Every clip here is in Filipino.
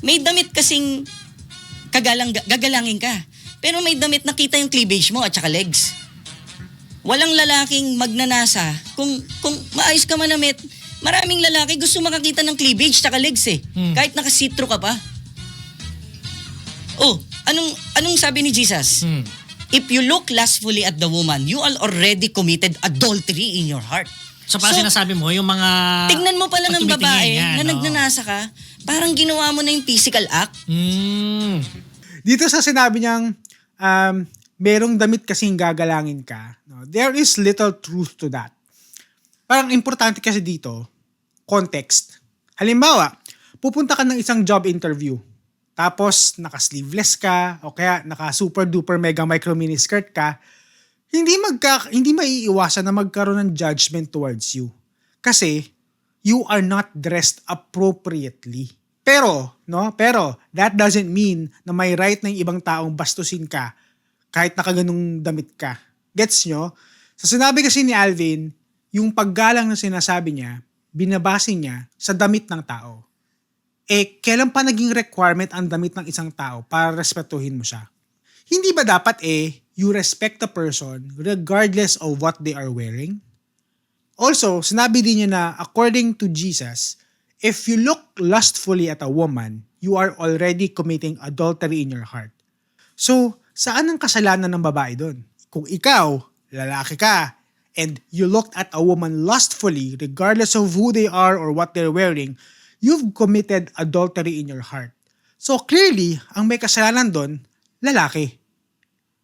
May damit kasing gagalangin ka. Pero may damit nakita yung cleavage mo at saka legs. Walang lalaking magnanasa. Kung maayos ka manamit, maraming lalaki gusto makakita ng cleavage at saka legs eh. Kahit nakasitro ka pa. Oh, anong sabi ni Jesus? If you look lustfully at the woman, you already committed adultery in your heart. So parang sinasabi mo, yung mga... Tignan mo pala ng babae niya, na nagnanasa ka, parang ginawa mo na yung physical act. Dito sa sinabi niyang, merong damit kasing gagalangin ka, no, there is little truth to that. Parang importante kasi dito, context. Halimbawa, pupunta ka ng isang job interview, tapos naka-sleeveless ka, o kaya naka-super duper mega micro mini skirt ka, hindi maiiwasan na magkaroon ng judgment towards you. Kasi, you are not dressed appropriately. Pero, that doesn't mean na may right na yung ibang taong bastusin ka kahit nakaganong damit ka. Gets nyo? Sa sinabi kasi ni Alvin, yung paggalang na sinasabi niya, binabase niya sa damit ng tao. Kailan pa naging requirement ang damit ng isang tao para respetuhin mo siya? Hindi ba dapat you respect the person regardless of what they are wearing? Also, sinabi din niya na according to Jesus, if you look lustfully at a woman, you are already committing adultery in your heart. So, saan ang kasalanan ng babae doon? Kung ikaw, lalaki ka, and you looked at a woman lustfully regardless of who they are or what they're wearing, you've committed adultery in your heart. So clearly, ang may kasalanan doon, lalaki.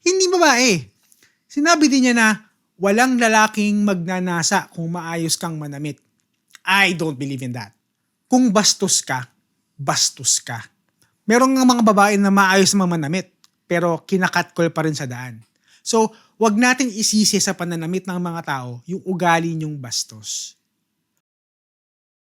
Hindi babae. Sinabi din niya na walang lalaking magnanasa kung maayos kang manamit. I don't believe in that. Kung bastos ka, bastos ka. Merong mga babae na maayos na manamit, pero kinakatcall pa rin sa daan. So, wag nating isisi sa pananamit ng mga tao yung ugali niyong bastos.